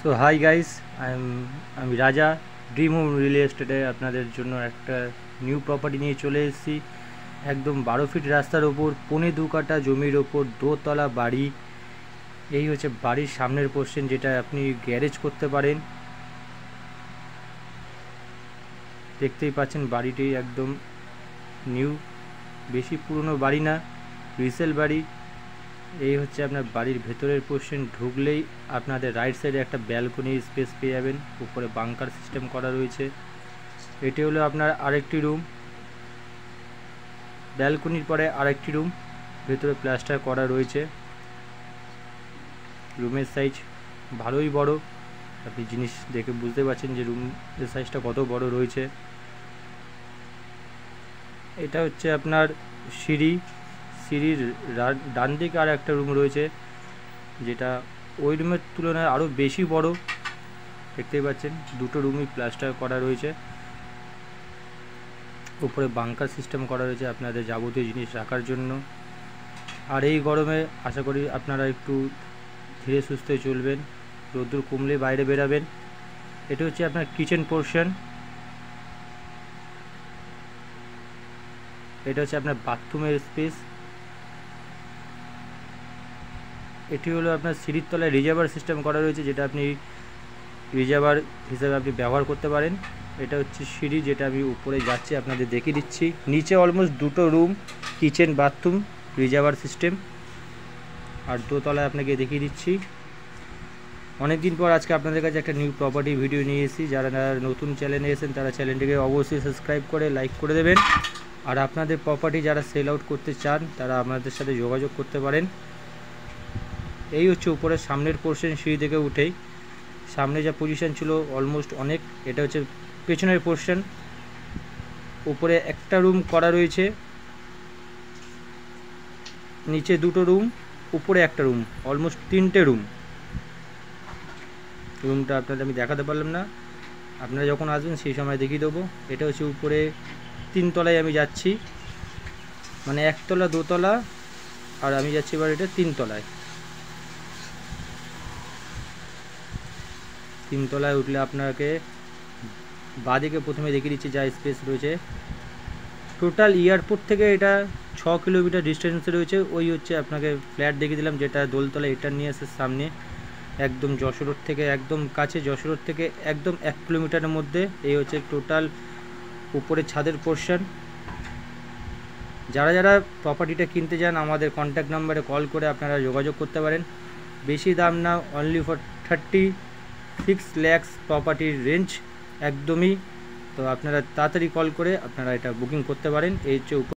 So hi guys, আমি রাজা dream home real এস্টেটে আপনাদের জন্য একটা নিউ প্রপার্টি নিয়ে চলে এসেছি। একদম 12 ফিট রাস্তার ওপর 2.25 কাঠা জমির ওপর দোতলা বাড়ি। এই হচ্ছে বাড়ির সামনের পোর্শন, যেটা আপনি গ্যারেজ করতে পারেন। দেখতেই পাচ্ছেন বাড়িটি একদম নিউ, বেশি পুরনো বাড়ি না, রিসেল বাড়ি। এই হচ্ছে আপনার বাড়ির ভেতরের পোর্শন। ঢুকলেই আপনাদের রাইট সাইডে একটা ব্যালকনি স্পেস পেয়ে যাবেন, উপরে বাংকার সিস্টেম করা রয়েছে। এটি হলো আপনার আরেকটি রুম, ব্যালকনির পরে আরেকটি রুম, ভেতরে প্লাস্টার করা রয়েছে। রুমের সাইজ ভালোই বড়, আপনি জিনিস দেখে বুঝতে পারছেন যে রুমের সাইজটা কত বড় রয়েছে। এটা হচ্ছে আপনার সিঁড়ির ডান দিকে আর একটা রুম রয়েছে, যেটা ওই রুমের তুলনায় আরও বেশি বড়। দেখতেই পাচ্ছেন দুটো রুমই প্লাস্টার করা রয়েছে, উপরে বাংকার সিস্টেম করা রয়েছে আপনাদের যাবতীয় জিনিস রাখার জন্য। আর এই গরমে আশা করি আপনারা একটু ধীরে সুস্থে চলবেন, রোদ্দুর কমলে বাইরে বেরাবেন। এটা হচ্ছে আপনার কিচেন পোর্শন, এটা হচ্ছে আপনার বাথরুমের স্পেস। এটি হলো আপনার সিঁড়ির তলায় রিজার্ভার সিস্টেম করা রয়েছে, যেটা আপনি রিজার্ভার হিসাবে আপনি ব্যবহার করতে পারেন। এটা হচ্ছে সিঁড়ি, যেটা আমি উপরে যাচ্ছি আপনাদের দেখিয়ে দিচ্ছি। নিচে অলমোস্ট দুটো room, kitchen, bathroom, reservoir system. আর দোতলায় আপনাকে দেখিয়ে দিচ্ছি। অনেক দিন পর আজকে আপনাদের কাছে একটা নিউ প্রপার্টি ভিডিও নিয়ে এসেছি। যারা নতুন চ্যানেলে এসেছেন তারা চ্যানেলটিকে অবশ্যই সাবস্ক্রাইব করে লাইক করে দেবেন। আর আপনাদের প্রপার্টি যারা সেল আউট করতে চান তারা আমাদের সাথে যোগাযোগ করতে পারেন। এই হচ্ছে উপরের সামনের পোর্শন, সিঁড়ি থেকে উঠেই সামনে যা পজিশন ছিল অলমোস্ট অনেক। এটা হচ্ছে পেছনের পোর্শন, উপরে একটা রুম করা রয়েছে, নিচে দুটো রুম, উপরে একটা রুম, অলমোস্ট 3টে রুম। রুমটা আপনাদের আমি দেখাতে পারলাম না, আপনারা যখন আসবেন সেই সময় দেখিয়ে দেবো। এটা হচ্ছে উপরে 3 তলায় আমি যাচ্ছি, মানে 1 তলা 2 তলা, আর আমি যাচ্ছি এবার এটা 3 তলায়। 3 তলায় উঠলে আপনাকে বাঁদিকে প্রথমে দেখিয়ে দিচ্ছি যা স্পেস রয়েছে। টোটাল এয়ারপোর্ট থেকে এটা 6 কিলোমিটার ডিস্টেন্সে রয়েছে। ওই হচ্ছে আপনাকে ফ্ল্যাট দেখিয়ে দিলাম, যেটা দোলতলা এটা নিয়ে আসে সামনে, একদম যশোর রোড থেকে একদম কাছে, যশোর রোড থেকে একদম 1 কিলোমিটারের মধ্যে। এই হচ্ছে টোটাল উপরে ছাদের পোর্শন। যারা যারা প্রপার্টিটা কিনতে চান আমাদের কন্ট্যাক্ট নাম্বারে কল করে আপনারা যোগাযোগ করতে পারেন। বেশি দাম না, অনলি ফর 36 lakhs প্রপার্টির রেঞ্জ একদমই। তো আপনারা তাড়াতাড়ি কল করে আপনারা এটা বুকিং করতে পারেন। এই হচ্ছে